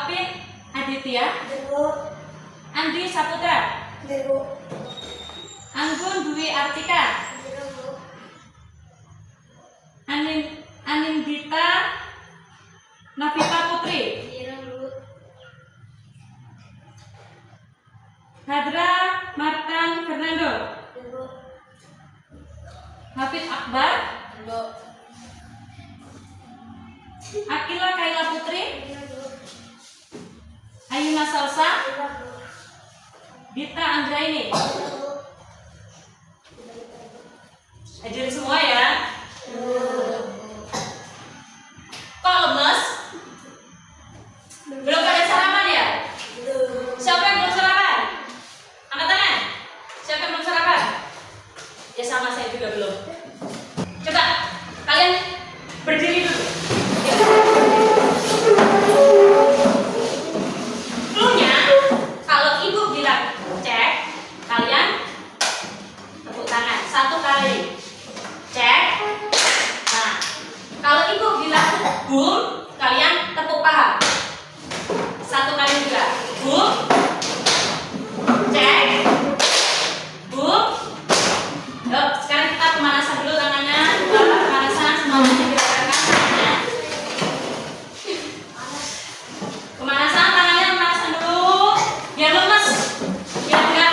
Apin Aditya, Dewo. Andi Saputra, Dewo. Anggun Dwi Artika, Dewo. Anindita Navita Putri, Dewo. Hadra Martan Fernando, Dewo. Hafid Akbar, Dewo. Akila Kaila Putri, Dewo. Ayuna Salsa, Dewo. Dita Anggraini. Dewo. Hadir semua ya. Kok lemes? Belum pada sarapan ya? Siapa yang belum sarapan? Angkat tangan. Siapa yang belum sarapan? Ya sama, saya juga belum. Coba kalian berdiri dulu. Cluenya, kalau ibu bilang cek, kalian tepuk tangan 1 kali. Cek. Nah, kalau ibu bilang bum, kalian tepuk paha 1 kali juga. Bum. Cek. Bum. Yuk, sekarang kita pemanasan dulu tangannya. Pemanasan, semuanya digerakkan tangannya. Pemanasan tangannya, pemanasan dulu. Biar lemes, biar enggak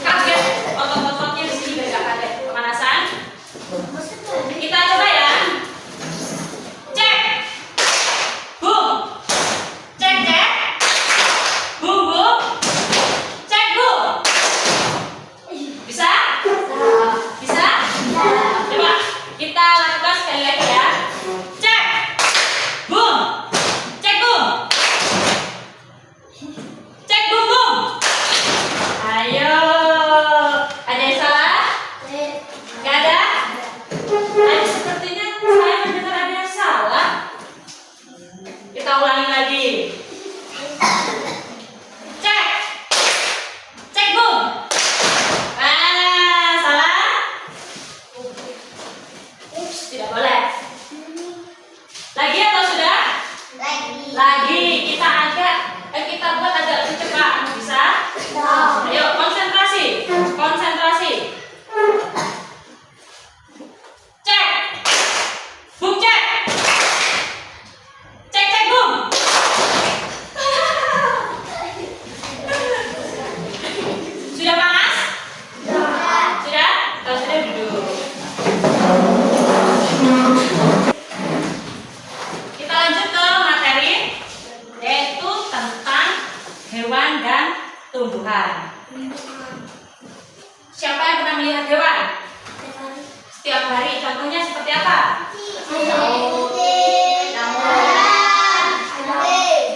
kaget. Otot-ototnya di sini biar enggak kaget. Pemanasan. Kita coba ya. Cek. Bum. Cek, cek. Bum, bum. Cek, bum. Bisa? Bisa? Coba kita lakukan sekali lagi ya. Cek. Bum. Cek, bum. Cek, bum, bum. Ayo. Ada yang salah? Gak ada? Sepertinya saya mendengar ada yang salah. Kita ulangi lagi. Cek. Cek, bum. Salah. Ups, tidak boleh. Lagi atau sudah? Lagi. Kita buat agak lebih cepat. Bisa? Ayo, konsentrasi. Konsentrasi. Cek. Bum, cek. Cek, cek, bum. Sudah panas? Sudah? Kalau sudah duduk. Kita lanjut ke materi, yaitu tentang hewan dan tumbuhan. Siapa yang pernah melihat hewan? Setiap hari, contohnya seperti apa?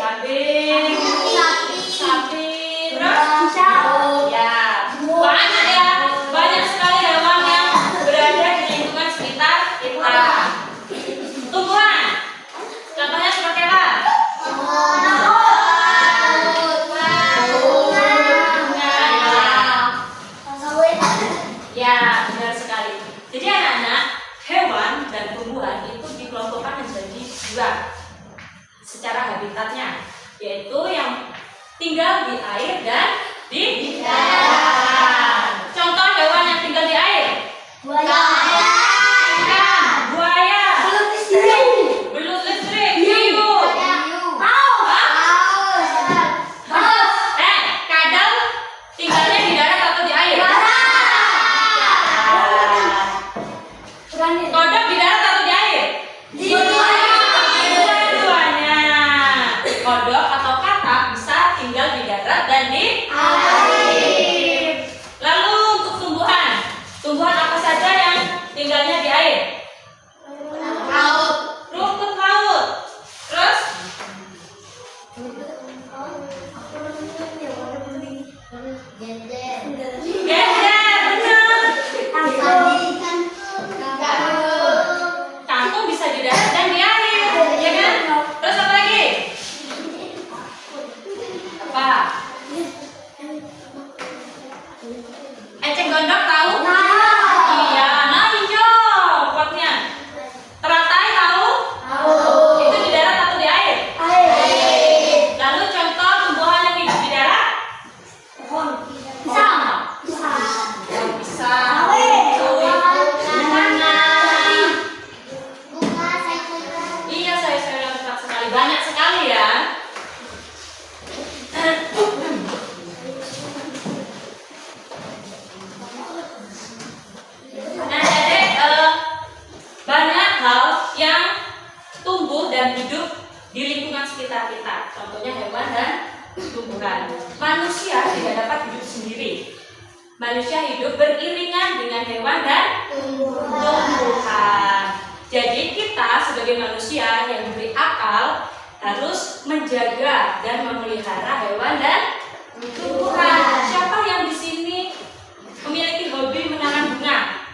Kambing, sapi, terus ya, banyak ya, banyak sekali hewan yang berada di lingkungan sekitar kita. Tumbuhan, contohnya seperti apa? Ya, benar sekali. Jadi anak-anak, hewan dan tumbuhan itu dikelompokkan menjadi 2 secara habitatnya, yaitu yang tinggal di air dan di darat. Contoh hewan yang tinggal di air. Ikan, buaya, belut listrik, hiu. Kadal tinggalnya di darat atau di air? Kodok di darat atau di air? Dua-duanya. Kodok atau katak bisa tinggal di darat dan di air. Lalu untuk tumbuhan apa saja yang banyak sekali ya. Nah, jadi banyak hal yang tumbuh dan hidup di lingkungan sekitar kita. Contohnya hewan dan tumbuhan. Manusia tidak dapat hidup sendiri. Manusia hidup beriringan dengan hewan dan tumbuhan. Jadi kita sebagai manusia yang diberi akal harus menjaga dan memelihara hewan dan tumbuhan. Siapa yang di sini memiliki hobi menanam bunga?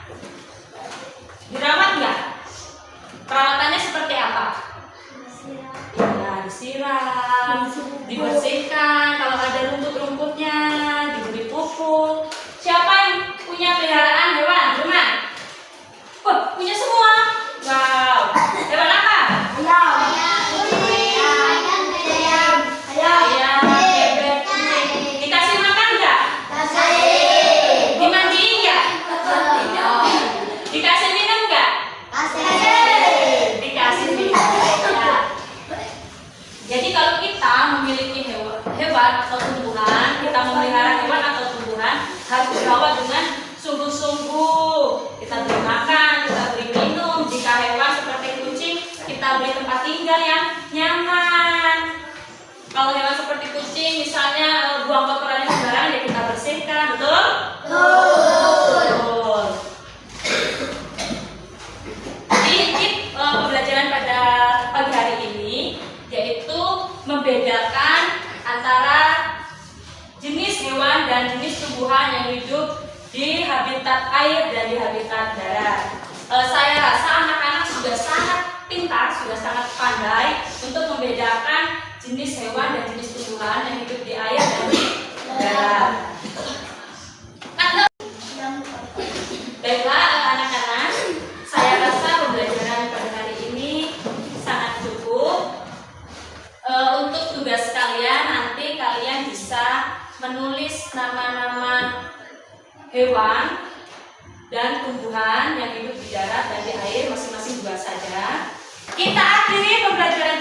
Dirawat nggak? Perawatannya seperti apa? Ya, disiram, dibersihkan. Kalau ada rumput-rumputnya, diberi pupuk. Siapa yang punya peliharaan hewan rumah? Wah, punya semua. Wow. Hewan apa? Ayam, bebek, kucing. Dikasih makan nggak? Dimandiin nggak? Dikasih minum nggak? Dikasih minum. Ya. Jadi kalau kita memiliki hewan atau tumbuhan, kita memelihara hewan atau tumbuhan harus dirawat dengan sungguh-sungguh. Kita beri makan, kita beri minum. Jika hewan seperti kucing, kita beri tempat tinggal yang nyaman. Kalau hewan seperti kucing, misalnya buang kotorannya sembarangan, ya kita bersihkan, betul? Betul. Jadi pembelajaran pada pagi hari ini yaitu membedakan antara jenis hewan dan jenis tumbuhan yang hidup di habitat air dan di habitat darat. Saya rasa anak-anak sudah sangat pintar, sudah sangat pandai untuk membedakan jenis hewan dan jenis tumbuhan yang hidup di air dan di darat. Baiklah anak-anak, saya rasa pembelajaran pada hari ini sangat cukup. Untuk tugas kalian nanti kalian bisa menulis nama-nama hewan dan tumbuhan yang hidup di darat dan di air masing-masing 2 saja. Kita akhiri pembelajaran